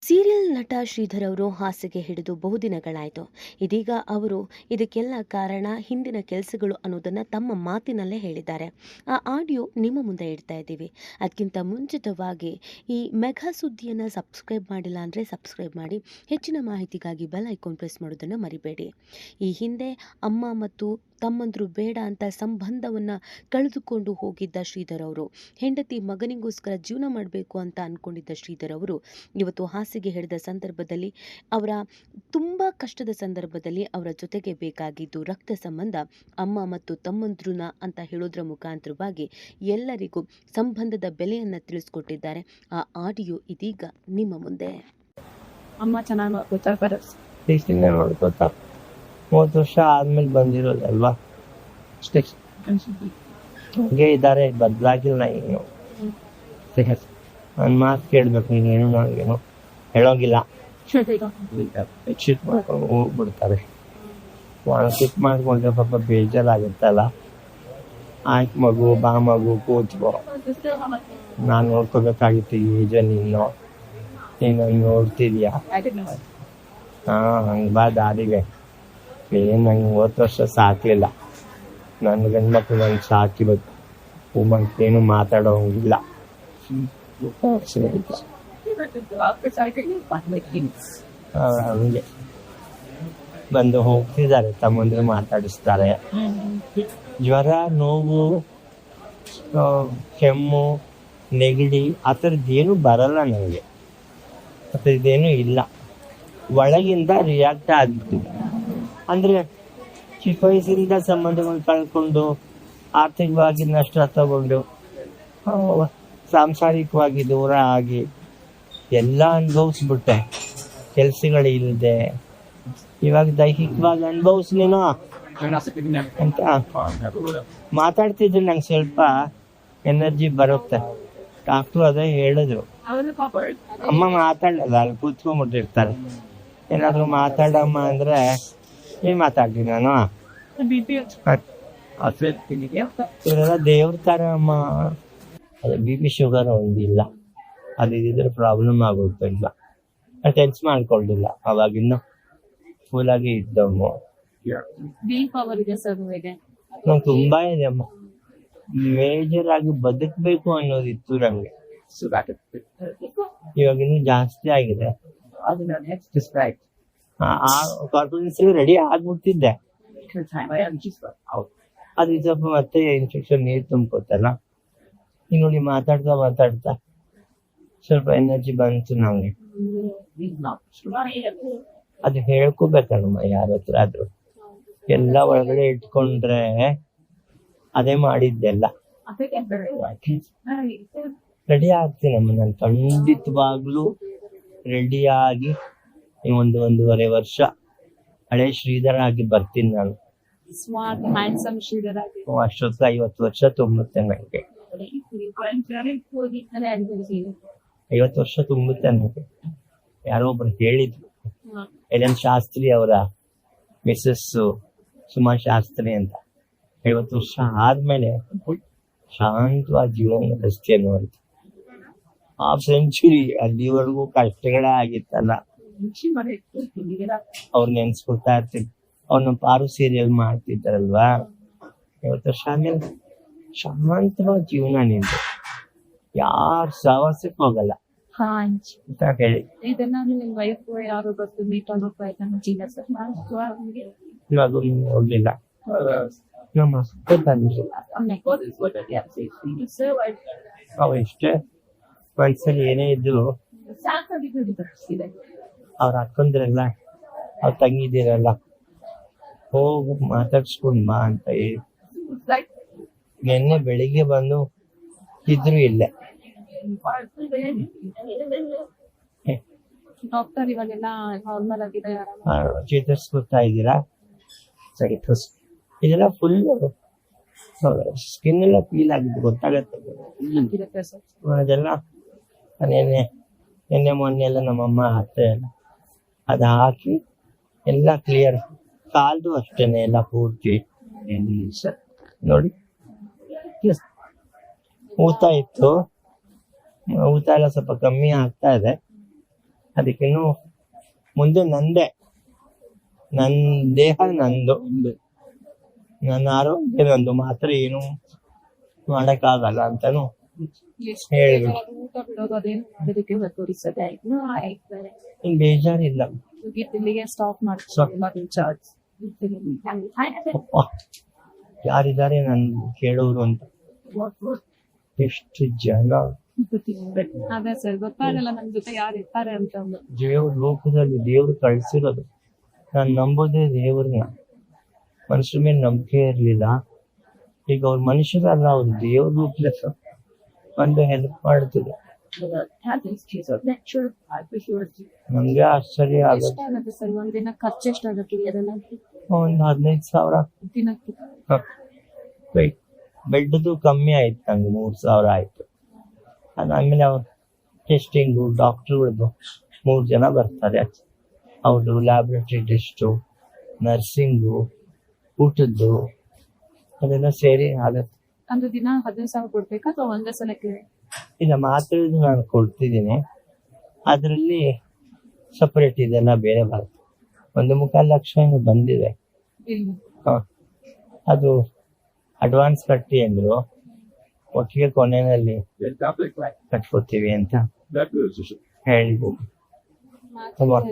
Serial ನಟ ಶ್ರೀಧರ್ ಅವರು ಹಾಸಿಗೆ ಹಿಡಿದು ಬಹುದಿನಗಳಾಯಿತು. ಇದೀಗ ಅವರು ಇದಕ್ಕೆಲ್ಲ ಕಾರಣ ಹಿಂದಿನ ಕೆಲಸಗಳು ಅನ್ನೋದನ್ನ ತಮ್ಮ ಮಾತಿನಲ್ಲೇ ಹೇಳಿದ್ದಾರೆ. ಆ ಆಡಿಯೋ ನಿಮ್ಮ ಮುಂದೆ ಇಡ್ತಾ ಇದ್ದೀವಿ. ಅದಕ್ಕಿಂತ ಮುಂಚಿತವಾಗಿ ಈ ಮೆಗಾ ಸುದ್ದಿಯನ್ನು ಸಬ್ಸ್ಕ್ರೈಬ್ ಮಾಡಿಲ್ಲ ಅಂದರೆ ಸಬ್ಸ್ಕ್ರೈಬ್ ಮಾಡಿ. ಹೆಚ್ಚಿನ ಮಾಹಿತಿಗಾಗಿ ಬೆಲ್ ಐಕಾನ್ ಪ್ರೆಸ್ ಮಾಡೋದನ್ನು ಮರಿಬೇಡಿ. ಈ ಹಿಂದೆ ಅಮ್ಮ ಮತ್ತು ತಮ್ಮಂದ್ರು ಬೇಡ ಅಂತ ಸಂಬಂಧವನ್ನು ಕಳೆದುಕೊಂಡು ಹೋಗಿದ್ದ ಶ್ರೀಧರ್ ಅವರು ಹೆಂಡತಿ ಮಗನಿಗೋಸ್ಕರ ಜೀವನ ಮಾಡಬೇಕು ಅಂತ ಅಂದ್ಕೊಂಡಿದ್ದ ಶ್ರೀಧರ್ ಅವರು ಇವತ್ತು ಹಾಸಿಗೆ ಹಿಡಿದ ಸಂದರ್ಭದಲ್ಲಿ ಅವರ ತುಂಬ ಕಷ್ಟದ ಸಂದರ್ಭದಲ್ಲಿ ಅವರ ಜೊತೆಗೆ ಬೇಕಾಗಿದ್ದು ರಕ್ತ ಸಂಬಂಧ ಅಮ್ಮ ಮತ್ತು ತಮ್ಮಂದ್ರುನ ಅಂತ ಹೇಳೋದ್ರ ಮುಖಾಂತರವಾಗಿ ಎಲ್ಲರಿಗೂ ಸಂಬಂಧದ ಬೆಲೆಯನ್ನು ತಿಳಿಸ್ಕೊಟ್ಟಿದ್ದಾರೆ. ಆ ಆಡಿಯೋ ಇದೀಗ ನಿಮ್ಮ ಮುಂದೆ. ಅಮ್ಮ ಚೆನ್ನಾಗಿ ನೋಡ್ಕೋತಾರೆ. 30 ವರ್ಷ ಆದ್ಮೇಲೆ ಬಂದಿರೋದಲ್ವಾ ಅಷ್ಟೇ. ಹಂಗೆ ಇದ್ದಾರೆ, ಬದಲಾಗಿಲ್ಲ. ಏನು ನನ್ನ ಮಾತು ಕೇಳ್ಬೇಕು, ನೀನೇನು ನನಗೇನು ಹೇಳೋಗಿಲ್ಲ. ಚಿಟ್ ಮಾಡ್ಕೊಂಡು ಹೋಗ್ಬಿಡ್ತಾರೆ. ಚಿಟ್ ಮಾಡ್ಕೊಂಡ್ರೆ ಪಾಪ ಬೇಜಾರಾಗುತ್ತಲ್ಲ. ಆಯ್ತು ಮಗು, ಬಾ ಮಗು, ಕೂತ್ಕೋ, ನಾನು ನೋಡ್ಕೋಬೇಕಾಗಿತ್ತು. ಏಜ ನೀನು ನೋಡ್ತಿದ್ಯಾ? ಹಂಗೆ ಬಾ ದಾರಿಗೆ. ಏನು ನಂಗೆ 30 ವರ್ಷ ಸಾಕಲಿಲ್ಲ. ನನ್ನ ಗಂಡ್ಮಕ್ಳು ನಂಗೆ ಸಾಕಿರೋದು. ಏನು ಮಾತಾಡೋಂಗಿಲ್ಲ. ಹಂಗೆ ಬಂದು ಹೋಗ್ತಿದ್ದಾರೆ, ತಮ್ಮಂದ್ರೆ ಮಾತಾಡಿಸ್ತಾರೆ. ಜ್ವರ, ನೋವು, ಕೆಮ್ಮು, ನೆಗಡಿ ಆ ಥರದ್ದೇನು ಬರಲ್ಲ ನನಗೆ. ಆ ಥರದ್ದೇನು ಇಲ್ಲ. ಒಳಗಿಂದ ರಿಯಾಕ್ಟ್ ಆಗಿತ್ತು. ಅಂದರೆ ಚಿಕ್ಕ ವಯಸ್ಸಿಂದ ಸಂಬಂಧಗಳು ಕಳ್ಕೊಂಡು ಆರ್ಥಿಕವಾಗಿ ನಷ್ಟ ತಗೊಂಡು ಸಾಂಸಾರಿಕವಾಗಿ ದೂರ ಆಗಿ ಎಲ್ಲ ಅನುಭವಿಸ್ಬಿಟ್ಟೆ. ಕೆಲಸಗಳಿಲ್ಲದೆ ಇವಾಗ ದೈಹಿಕವಾಗಿ ಅನುಭವಿಸ್ಲೇನೋ ಅಂತ ಮಾತಾಡ್ತಿದ್ರೆ ನಂಗೆ ಸ್ವಲ್ಪ ಎನರ್ಜಿ ಬರುತ್ತೆ. ಡಾಕ್ಟ್ರು ಅದೇ ಹೇಳಿದ್ರು. ಅಮ್ಮ ಮಾತಾಡಲ್ಲ, ಅಲ್ಲಿ ಕೂತ್ಕೊಂಡ್ಬಿಟ್ಟಿರ್ತಾರೆ. ಏನಾದ್ರು ಮಾತಾಡಮ್ಮ ಅಂದ್ರೆ ಏನ್ ಮಾತಾಡ್ತೀನಿ ನಾನು? ಇವರೆಲ್ಲ ದೇವ್ರ ತರ ಅಮ್ಮ. ಅದೇ BP ಶುಗರ್ ಒಂದಿಲ್ಲ, ಅದಿದ್ರೆ ಪ್ರಾಬ್ಲಮ್ ಆಗುತ್ತೆ. ಇಲ್ಲ ಟೆನ್ಸ್ ಮಾಡ್ಕೊಳ್ಳಿಲ್ಲ. ಅವಾಗಿನ್ನು ಫುಲ್ ಆಗಿ ಇದ್ದಮ್ಮ. ನಂಗೆ ತುಂಬಾ ಇದೆ ಅಮ್ಮ. ಮೇಜರ್ ಆಗಿ ಬದುಕಬೇಕು ಅನ್ನೋದಿತ್ತು ನಂಗೆ. ಇವಾಗ ಇನ್ನೂ ಜಾಸ್ತಿ ಆಗಿದೆ. ಕಾನ್ಫಿಡೆನ್ಸ್ ರೆಡಿ ಆಗ್ಬಿಡ್ತಿದ್ದೆ. ಅದು ಸ್ವಲ್ಪ ಮತ್ತೆ ಇನ್ಫೆಕ್ಷನ್ ನೀರು ತುಂಬ್ಕೋತಲ್ಲ. ಈಗ ನೋಡಿ ಮಾತಾಡ್ತಾ ಸ್ವಲ್ಪ ಎನರ್ಜಿ ಬಂತು ನಂಗೆ. ಅದು ಹೇಳ್ಕೋಬೇಕಮ್ಮ ಯಾರ ಹತ್ರ ಆದ್ರೂ. ಎಲ್ಲ ಒಳಗಡೆ ಇಟ್ಕೊಂಡ್ರೆ ಅದೇ ಮಾಡಿದ್ದೆಲ್ಲ. ರೆಡಿ ಆಗ್ತೀನಮ್ಮ ನಾನು, ಖಂಡಿತವಾಗ್ಲೂ ರೆಡಿಯಾಗಿ 1.5 ವರ್ಷ ಹಳೆ ಶ್ರೀಧರ ಆಗಿ ಬರ್ತೀನಿ ನಾನು. ಅಷ್ಟೊತ್ತು 50 ವರ್ಷ ತುಂಬುತ್ತೆ ನನಗೆ. 50 ವರ್ಷ ತುಂಬುತ್ತೆ ನನಗೆ. ಯಾರೋ ಒಬ್ರು ಹೇಳಿದ್ರು, LN ಶಾಸ್ತ್ರಿ ಅವರ ಮಿಸಸ್ ಸುಮಾ ಶಾಸ್ತ್ರಿ ಅಂತ. 50 ವರ್ಷ ಆದ್ಮೇಲೆ ಶಾಂತವಾದ ಜೀವನ ನಡೆಸ್ತೇನೋ ಅಂತ. ಹಾಫ್ ಸೆಂಚುರಿ ಅಲ್ಲಿವರೆಗೂ ಕಷ್ಟಗಳೇ ಆಗಿತ್ತಲ್ಲ. ಅವ್ರು ನೆನ್ಸ್ಕೊತಾ ಇರ್ತಿದ್ರು. ಅವ್ರನ್ನ ಪಾರು ಸೀರಿಯಲ್ ಮಾಡ್ತಿದ್ದಾರಲ್ವಾ. 50 ವರ್ಷ ಆದ್ಮೇಲೆ ಶಾಂತವಾದ ಜೀವನ ನಿಂದು, ಯಾರ ಸಹವಾಸಕ್ಕೆ ಹೋಗಲ್ಲ ಅಂತ ಹೇಳಿ. ಇವಾಗ ಹೋಗ್ಲಿಲ್ಲ. ನಮ್ಮ ಅವ ಎಷ್ಟೇ ವಯಸ್ಸಲ್ಲಿ ಏನೇ ಇದ್ರು ಅವ್ರ ಅಕ್ಕಂದಿರಲ್ಲ, ಅವ್ರ ತಂಗಿದಿರಲ್ಲ, ಹೋಗು ಮಾತಾಡ್ಸ್ಕೊಂಡ್ ಬಾ ಅಂತ ಹೇಳಿ ನೆನ್ನೆ ಬೆಳಿಗ್ಗೆ ಬಂದು ಇದ್ರು ಇಲ್ಲೇ. ಚೇತರಿಸ್ಕೊತಾ ಇದ್ದೀರಾ? ಸರಿ, ಇದೆಲ್ಲ ಫುಲ್ ಸ್ಕಿನ್ ಎಲ್ಲ ಫೀಲ್ ಆಗಿದ್ದು ಗೊತ್ತಾಗತ್ತೆ. ಅದೆಲ್ಲ ನಿನ್ನೆ ಮೊನ್ನೆ ಎಲ್ಲ ನಮ್ಮಮ್ಮ ಅತ್ತೆ ಎಲ್ಲ ಅದು ಹಾಕಿ ಎಲ್ಲ ಕ್ಲಿಯರ್. ಕಾಲ್ದು ಅಷ್ಟೇನೆ ಎಲ್ಲ ಪೂರ್ತಿ ನೋಡಿ. ಊತ ಇತ್ತು, ಊತ ಎಲ್ಲ ಸ್ವಲ್ಪ ಕಮ್ಮಿ ಆಗ್ತಾ ಇದೆ. ಅದಕ್ಕಿನ್ನು ಮುಂದೆ ನಂದೇ, ನನ್ನ ದೇಹ ನಂದು, ನನ್ನ ಆರೋಗ್ಯ ನಂದು, ಮಾತ್ರ ಏನು ಮಾಡಕ್ಕಾಗಲ್ಲ ಅಂತಾನು ಹೇಳ್ಬಿಟ್ಟು ಊಟ ಬಿಡೋದು ಅದೇನು ಮಾಡೋದಕ್ಕೆ ತೋರಿಸದೆ ಇನ್ ಬೇಜಾರಿಲ್ಲ. ಇಲ್ಲಿಗೆ ಸ್ಟಾಪ್ Stop. ಮಾಡಿ ಚಾರ್ಜ್ ಅಪ್ಪ, ಯಾರಿದ್ದಾರೆ ನನ್ ಕೇಳೋರು ಅಂತ. ಎಷ್ಟು ಜನ ಅದೇ ಸರ್ ಗೊತ್ತಾಗಲ್ಲ ನಮ್ ಜೊತೆ ಯಾರು ಇರ್ತಾರೆ ಅಂತ ದೇವ್ರ ಲೋಕದಲ್ಲಿ ದೇವ್ರು ಕಳ್ಸಿರೋದು. ನಾನ್ ನಂಬೋದೇ ದೇವ್ರನ್ನ. ಮನುಷ್ಯರ ಮೇಲೆ ನಂಬಿಕೆ ಇರ್ಲಿಲ್ಲ. ಈಗ ಅವ್ರ ಮನುಷ್ಯರಲ್ಲ, ಅವ್ರು ದೇವ್ರ ರೂಪದಲ್ಲಿ ಒಂದು ಹೆಲ್ಪ್ ಮಾಡ್ತಿದೆ. ನಮ್ಗೆ ಆಶ್ಚರ್ಯ ಆಗುತ್ತೆ. ಎಷ್ಟಾಗುತ್ತೆ ಸರ್ ಒಂದಿನ ಖರ್ಚು ಎಷ್ಟಾಗುತ್ತೆ ಅದೆಲ್ಲ ಒಂದು 15,000 ದಿನಕ್ಕೆ ಬೆಡ್ದು ಕಮ್ಮಿ ಆಯ್ತು, ನಂಗೆ 3,000 ಆಯ್ತು. ಅದಾದ್ಮೇಲೆ ಅವ್ರ ಟೆಸ್ಟಿಂಗು, ಡಾಕ್ಟರ್ಗಳದ್ದು 3 ಜನ ಬರ್ತಾರೆ. ಅವ್ರದ್ದು ಲ್ಯಾಬ್ರೇಟರಿ ಟೆಸ್ಟು, ನರ್ಸಿಂಗು, ಊಟದ್ದು ಅದೆಲ್ಲ ಸೇರಿ ಆಗುತ್ತೆ. ಒಂದು ದಿನ 15,000 ಕೊಡ್ಬೇಕಾ ಅಥವಾ ಒಂದೇ ಸಲಕ್ಕೆ? ಇಲ್ಲ, ಮಾತ್ರ ನಾನು ಕೊಡ್ತಿದ್ದೀನಿ. ಅದರಲ್ಲಿ ಸಪರೇಟ್ ಇದೆಲ್ಲ ಬೇರೆ ಬರುತ್ತೆ. 1.25 ಲಕ್ಷ ಏನು ಬಂದಿದೆ. ಹ. ಅದು ಅಡ್ವಾನ್ಸ್ ಕಟ್ಟಿ ಅಂದ್ರು, ಒಟ್ಟಿಗೆ ಕೊನೆಯಲ್ಲಿ ಕಟ್ಕೋತೀವಿ ಅಂತ ಹೇಳಿದ್ರು.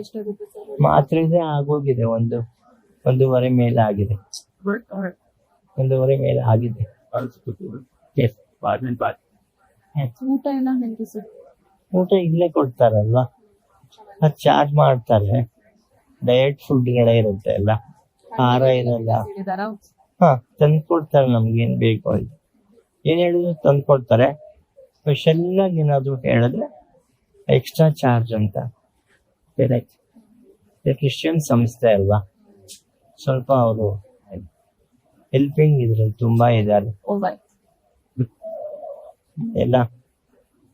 ಎಷ್ಟಾಗುತ್ತೆ ಸರ್? ಮಾತ್ರ ಇದೆ ಆಗೋಗಿದೆ, 1.5 ಮೇಲೆ ಆಗಿದೆ. 1.5 ಮೇಲೆ ಆಗಿದೆ. Yes. ಊಟ ಎಲ್ಲ ಹೆಂಗೆ ಸರ್? ಊಟ ಇಲ್ಲೇ ಕೊಡ್ತಾರಲ್ವಾ, ಅದು ಚಾರ್ಜ್ ಮಾಡ್ತಾರೆ. ಡಯಟ್ ಫುಡ್ಗಳೇ ಇರುತ್ತೆ, ಎಲ್ಲ ಖಾರ ಇರಲ್ಲ. ಹೇಳಿದಾರಾ? ಹಾ, ತಂದು ಕೊಡ್ತಾರೆ. ನಮ್ಗೇನ್ ಬೇಕು ಅಂತ ಏನ್ ಹೇಳಿದ್ರು ತಂದು ಕೊಡ್ತಾರೆ. ಸ್ಪೆಷಲ್ ಆಗಿ ಏನಾದ್ರು ಹೇಳಿದ್ರೆ ಎಕ್ಸ್ಟ್ರಾ ಚಾರ್ಜ್ ಅಂತ. ಕ್ರಿಶ್ಚಿಯನ್ ಸಂಸ್ಥೆ ಅಲ್ವಾ, ಸ್ವಲ್ಪ ಅವರು ಹೆಲ್ಪಿಂಗ್ ಇದ್ರಲ್ಲಿ ತುಂಬಾ ಇದ್ದಾರೆ. ಎಲ್ಲ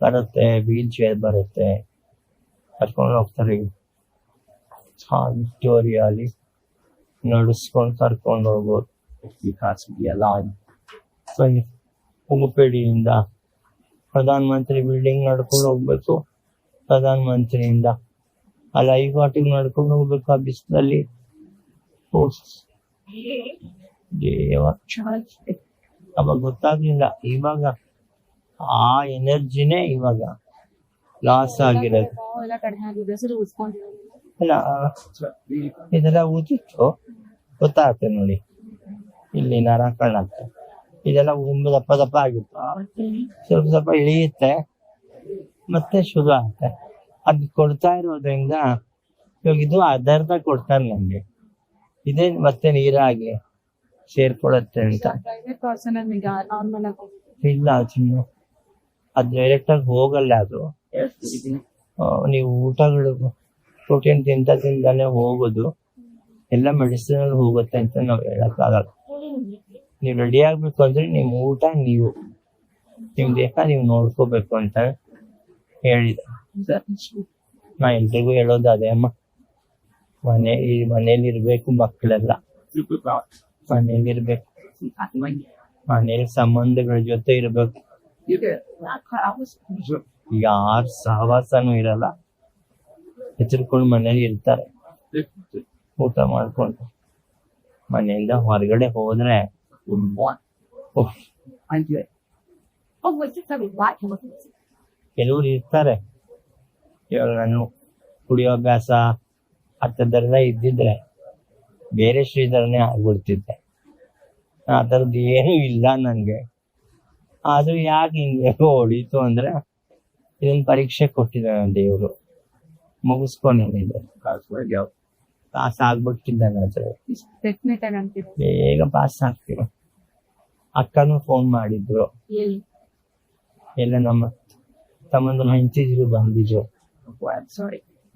ಬರುತ್ತೆ, ವೀಲ್ ಚೇರ್ ಬರುತ್ತೆ, ಕರ್ಕೊಂಡು ಹೋಗ್ತಾರೆ. ವಿಕ್ಟೋರಿಯಾಲಿ ನಡೆಸ್ಕೊಂಡು ಕರ್ಕೊಂಡು ಹೋಗೋದು. ಉಡುಪಿಡಿಯಿಂದ ಪ್ರಧಾನ ಮಂತ್ರಿ ಬಿಲ್ಡಿಂಗ್ ನಡ್ಕೊಂಡು ಹೋಗ್ಬೇಕು. ಪ್ರಧಾನ ಮಂತ್ರಿಯಿಂದ ಅಲ್ಲಿ ಐಘಾಟಿಗೆ ನಡ್ಕೊಂಡು ಹೋಗ್ಬೇಕು ಆ ಬಿಸಿಲಲ್ಲಿ. ಅವಾಗ ಗೊತ್ತಾಗ್ಲಿಲ್ಲ. ಇವಾಗ ಆ ಎನರ್ಜಿನೇ ಇವಾಗ ಲಾಸ್ ಆಗಿರೋದು. ಎಲ್ಲ ಕಡಿಮೆ ಆಗಿದೆ ಸರ್, ಉಳಿಸ್ಕೊಂಡಿರೋದು. ಅಲ್ಲ, ಇದೆಲ್ಲ ಊದಿತ್ತು ಗೊತ್ತಾಗುತ್ತೆ ನೋಡಿ, ಇಲ್ಲಿ ನರ ಕಾಣುತ್ತೆ. ಇದೆಲ್ಲ ದಪ್ಪ ದಪ್ಪ ಆಗಿತ್ತು, ಸ್ವಲ್ಪ ಸ್ವಲ್ಪ ಇಳಿಯುತ್ತೆ, ಮತ್ತೆ ಶುರು ಆಗುತ್ತೆ. ಅದು ಕೊಡ್ತಾ ಇರೋದ್ರಿಂದ ಇವಾಗ ಇದು ಅದರ್ಧ ಕೊಡ್ತಾರೆ ನಮ್ಗೆ, ಇದೇ ಮತ್ತೆ ನೀರಾಗಿ ಸೇರ್ಕೊಳತ್ತೆ ಅಂತ. ಪ್ರೈವೇಟ್ ಪರ್ಸನ್ ನಾರ್ಮಲ್ ಆಗಿ ಇಲ್ಲ ಚಿನ್ನು, ಅದು ಡೈರೆಕ್ಟ್ ಆಗಿ ಹೋಗಲ್ಲ. ಅದು ನೀವು ಊಟಗಳು ಪ್ರೋಟೀನ್ ತಿಂದಾನೆ ಹೋಗೋದು, ಎಲ್ಲ ಮೆಡಿಸಿನ್ ಅಲ್ಲಿ ಹೋಗುತ್ತೆ ಅಂತ ನಾವ್ ಹೇಳಕ್ಕಾಗಲ್ಲ. ನೀವು ರೆಡಿ ಆಗ್ಬೇಕು ಅಂದ್ರೆ ನಿಮ್ ಊಟ ನಿಮ್ ದೇಹ ನೀವು ನೋಡ್ಕೋಬೇಕು ಅಂತ ಹೇಳಿದ. ನಾ ಎಲ್ರಿಗೂ ಹೇಳೋದು ಅದೇ ಅಮ್ಮ, ಮನೇಲಿ ಇರ್ಬೇಕು, ಮಕ್ಕಳೆಲ್ಲ ಮನೇಲಿ ಇರ್ಬೇಕು, ಮನೇಲಿ ಸಂಬಂಧಗಳ ಜೊತೆ ಇರ್ಬೇಕು. ಯಾರ ಸಹವಾಸನೂ ಇರಲ್ಲ, ಹೆಸರುಕೊಂಡು ಮನೇಲಿ ಇರ್ತಾರೆ ಊಟ ಮಾಡ್ಕೊಂಡು. ಮನೆಯಿಂದ ಹೊರಗಡೆ ಹೋದ್ರೆ ಕೆಲವ್ರು ಇರ್ತಾರೆ, ಇವಾಗ ನಾನು ಕುಡಿಯೋ ಅಭ್ಯಾಸ ಅಂತದೆಲ್ಲ ಇದ್ದಿದ್ರೆ ಬೇರೆ ಶ್ರೀಧರನೇ ಆಗ್ಬಿಡ್ತಿದ್ದೆ. ಆ ಥರದ್ದು ಏನೂ ಇಲ್ಲ ನನ್ಗೆ. ಆದ್ರೂ ಯಾಕೆ ಹಿಂಗೆ ಹೊಡೀತು ಅಂದ್ರೆ ಇದೊಂದು ಪರೀಕ್ಷೆ ಕೊಟ್ಟಿದ್ದಾನೆ ದೇವ್ರು, ಮುಗಿಸ್ಕೊಂಡಿದ್ದೆ. ಪಾಸ್ ಆಗ್ಬಿಟ್ಟಿದ್ದಾನೆ, ಅದ್ರ ಬೇಗ ಪಾಸ್ ಆಗ್ತೀವಿ. ಅಕ್ಕನೂ ಫೋನ್ ಮಾಡಿದ್ರು, ಎಲ್ಲ ನಮ್ಮ ತಮ್ಮಂದು ಹೆಂಡತಿದ್ರು ಬಂದಿದ್ರು.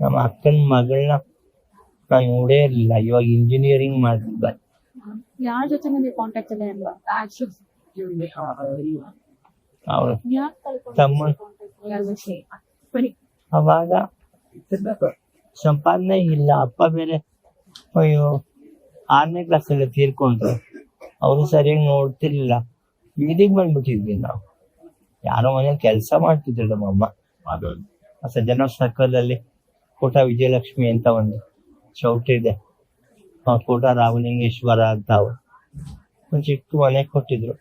ನಮ್ಮ ಅಕ್ಕನ ಮಗಳನ್ನ ನಾನು ನೋಡೇ ಇರ್ಲಿಲ್ಲ, ಇವಾಗ ಇಂಜಿನಿಯರಿಂಗ್ ಮಾಡಿದ್ದ. ಯಾರ ಜೊತೆ ನಿಮಗೆ ಕಾಂಟ್ಯಾಕ್ಟ್ ಇಲ್ಲ ಅಲ್ವಾ? ಅವ್ರು ತಮ್ಮ ಅವಾಗ ಸಂಪಾದನೆ ಇಲ್ಲ. ಅಪ್ಪ ಬೇರೆ ಅಯ್ಯೋ 6ನೇ ಕ್ಲಾಸಲ್ಲಿ ತೀರ್ಕೊಂಡ್ರು, ಅವರು ಸರಿಯಾಗಿ ನೋಡ್ತಿರ್ಲಿಲ್ಲ. ಬೀದಿಗೆ ಬಂದ್ಬಿಟ್ಟಿದ್ವಿ ನಾವು. ಯಾರೋ ಮನೇಲಿ ಕೆಲಸ ಮಾಡ್ತಿದ್ರು ನಮ್ಮಮ್ಮ, ಸಜ್ಜನ ಸರ್ಕಲ್ ಅಲ್ಲಿ ಕೋಟ ವಿಜಯಲಕ್ಷ್ಮಿ ಅಂತ ಒಂದು ಚೌಟ್ರಿ ಇದೆ, ಕೋಟ ರಾಮಲಿಂಗೇಶ್ವರ ಅಂತ ಅವ್ರು ಒಂದು ಚಿಕ್ಕ ಮನೆ ಕೊಟ್ಟಿದ್ರು.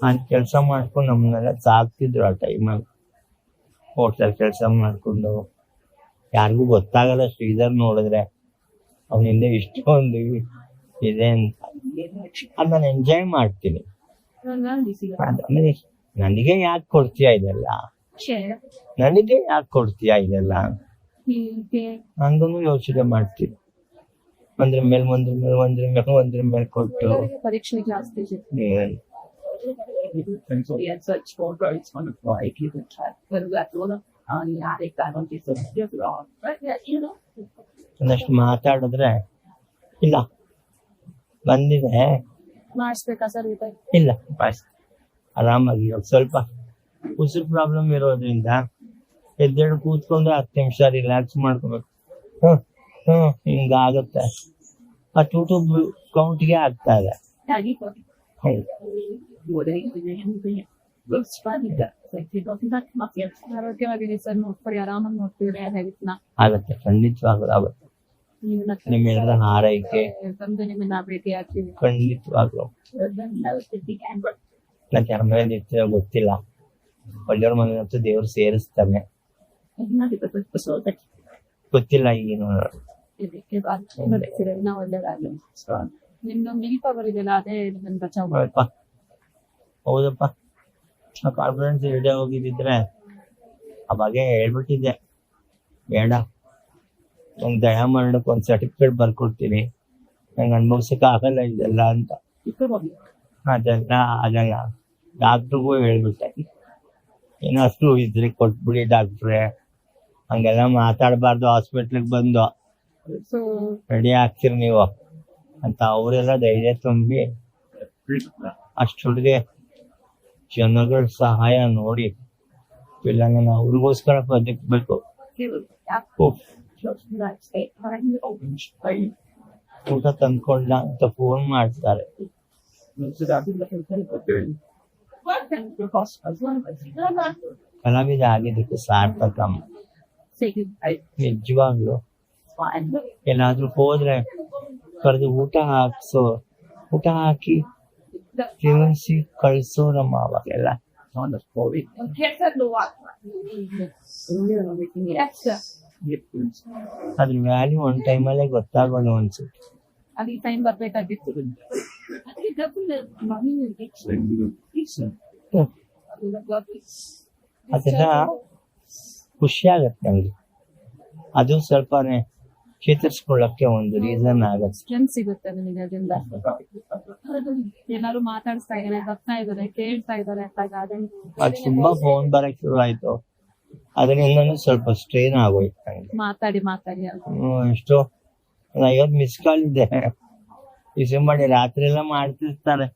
ಅಲ್ಲಿ ಕೆಲಸ ಮಾಡ್ಕೊಂಡು ನಮ್ಮನ್ನೆಲ್ಲ ಸಾಕ್ತಿದ್ರು ಆ ಟೈಮಲ್ಲಿ. ಹೋಟ್ಲಲ್ಲಿ ಕೆಲಸ ಮಾಡ್ಕೊಂಡು ಯಾರಿಗೂ ಗೊತ್ತಾಗಲ್ಲ ಶ್ರೀಧರ್ ನೋಡಿದ್ರೆ ಅವನಿಂದ ಇಷ್ಟೊಂದು ಇದೆ ಅಂತ. ಅದು ನಾನು ಎಂಜಾಯ್ ಮಾಡ್ತೀನಿ. ಆಮೇಲೆ ನನಗೆ ಯಾಕೆ ಕೊಡ್ತೀಯಾ ಇದೆಲ್ಲ, ನನಗೆ ಯಾಕೆ ಕೊಡ್ತೀಯಾ ಇದೆಲ್ಲ ಹಂಗೂ ಯೋಚನೆ ಮಾಡ್ತೀನಿ. ಒಂದ್ರ ಮೇಲೆ ಕೊಟ್ಟು ಪರೀಕ್ಷೆ ಜಾಸ್ತಿ ಏನ್ ಒಂದಷ್ಟು ಮಾತಾಡಿದ್ರೆ ಇಲ್ಲ ಬಂದಿದೆ ಮಾಡಿಸ್ಬೇಕಾ ಸರ್ ಇದು? ಇಲ್ಲ ಬಸ್ ಆರಾಮಾಗಿ ಇವಾಗ ಸ್ವಲ್ಪ ಉಸಿರು ಪ್ರಾಬ್ಲಮ್ ಇರೋದ್ರಿಂದ ಎದ್ದೇಳು ಕೂತ್ಕೊಂಡ್ರೆ 10 ನಿಮಿಷ ರಿಲ್ಯಾಕ್ಸ್ ಮಾಡ್ಕೋಬೇಕು. ಹಿಂಗಾಗುತ್ತೆ. ಆ ಯೂಟ್ಯೂಬ್ ಕೌಂಟ್ಗೆ ಆಗ್ತಾ ಇದೆ. ಆರೋಗ್ಯವಾಗಿದೆ ಸರ್, ನೋಡ್ಕೊಳ್ಳಿ, ಆರಾಮಾಗಿ ನೋಡ್ತೀವಿ ಹೆಲ್ತ್ನ. ಆಗತ್ತೆ, ಖಂಡಿತವಾಗ್ಲೂ ಆಗುತ್ತೆ. ನಿಮ್ಮೆಲ್ಲರ ಹಾರೈಕೆ ತಂದು ನಿಮ್ಮನ್ನ ಭೇಟಿ ಆಗ್ತೀವಿ. ಖಂಡಿತವಾಗ್ಲೂ. ನಾನು ಯಾರ ಮನೇಲಿ ಇರ್ತೀನೋ ಗೊತ್ತಿಲ್ಲ, ಒಳ್ಳೆಯವ್ರ ಮನೆ ಅಂತೂ ದೇವ್ರು ಸೇರಿಸ್ತಾನೆ. ಗೊತ್ತಿಲ್ಲ ಏನು ನಿಮ್ದು ಮಿಲ್ ಪವರ್ ಇದೆಯಲ್ಲ, ಅದೇ ನಿಮ್ಮನ್ನ ಬಚಾವ್ ಮಾಡಿ. ಹೌದಪ್ಪ ಹೌದಪ್ಪ. ಕಾನ್ಫಿಡೆನ್ಸ್ ಇಲ್ಲದೆ ಹೋಗಿದ್ದಿದ್ರೆ ಅವಾಗೆ ಹೇಳ್ಬಿಟ್ಟಿದ್ದೆ, ಬೇಡ ನಂಗೆ ದಯಾಮರಣಕ್ಕೆ ಒಂದು ಸರ್ಟಿಫಿಕೇಟ್ ಬರ್ಕೊಡ್ತೀನಿ, ನಂಗೆ ಅನುಭವಿಸಕ್ಕೆ ಆಗಲ್ಲ ಇದೆಲ್ಲ ಅಂತ. ಅದೆಲ್ಲ ಆಗಲ್ಲ. ಡಾಕ್ಟ್ರಿಗೂ ಹೇಳ್ಬಿಟ್ಟೆ, ಏನಾದ್ರು ಇದ್ರೆ ಕೊಟ್ಬಿಡಿ ಡಾಕ್ಟ್ರೆ, ಹಂಗೆಲ್ಲ ಮಾತಾಡಬಾರ್ದು, ಹಾಸ್ಪಿಟ್ಲಿಗೆ ಬಂದು ಸೊ ರೆಡಿ ಆಗ್ತೀರಿ ನೀವು ಅಂತ ಅವರೆಲ್ಲ ಧೈರ್ಯ ತುಂಬಿ ಅಷ್ಟೊಳಗೆ ಜನಗಳ ಸಹಾಯ ನೋಡಿ ಇಲ್ಲ ನಾನು ಅವ್ರಿಗೋಸ್ಕರ ಬದುಕಬೇಕು. ಊಟ ತಂದ್ಕೊಂಡ ಅಂತ ಫೋನ್ ಮಾಡ್ತಾರೆ. ಕಲಾವಿದ ಆಗಿದ್ದಕ್ಕೆ ಸಾರ್ಥಕಮ್ಮ. ನಿಜವಾಗ್ಲು ಏನಾದ್ರೂ ಹೋದ್ರೆ ಕರೆದು ಊಟ ಹಾಕಿ ತಿನ್ನಿಸಿ ಕಳ್ಸೋರಮ್ಮ ಅವಾಗೆಲ್ಲ. ಅದ್ರ ವ್ಯಾಲ್ಯೂ ಒಂದ್ ಟೈಮಲ್ಲೇ ಗೊತ್ತಾಗೋದು ಅನ್ಸುತ್ತೆ. ಅದಕ್ಕೆ ಟೈಮ್ ಬರ್ಬೇಕಾಗಿತ್ತು. ಅದೆಲ್ಲ ಖುಷಿ ಆಗತ್ತೆ ನಂಗೆ. ಅದು ಸ್ವಲ್ಪನೇ ಚೇತರಿಸ್ಕೊಳ್ಳಕ್ಕೆ ಒಂದು ರೀಸನ್ ಆಗತ್ತೆ. ಸ್ಟ್ರೆಂತ್ ಸಿಗುತ್ತೆ ನಿಮಗೆ ಅದರಿಂದ. ಏನಾದ್ರು ಮಾತಾಡಿಸ್ತಾ ಇದಾರೆ, ಬರ್ತಾ ಇದಾರೆ, ಕೇಳ್ತಾ ಇದಾರೆ ಅಂತಾಗ ಅದು ತುಂಬಾ ಫೋನ್ ಬರಕ್ ಶುರು ಆಯ್ತು, ಅದರಿಂದನೂ ಸ್ವಲ್ಪ ಸ್ಟ್ರೈನ್ ಆಗೋಯ್ತು ನಂಗೆ. ಮಾತಾಡಿ ಎಷ್ಟೋ 50 ಮಿಸ್ ಕಾಲ್ ಇದೆ, ರಿಸೀವ್ ಮಾಡಿ ರಾತ್ರಿ ಎಲ್ಲ ಮಾಡ್ತಿರ್ತಾರೆ.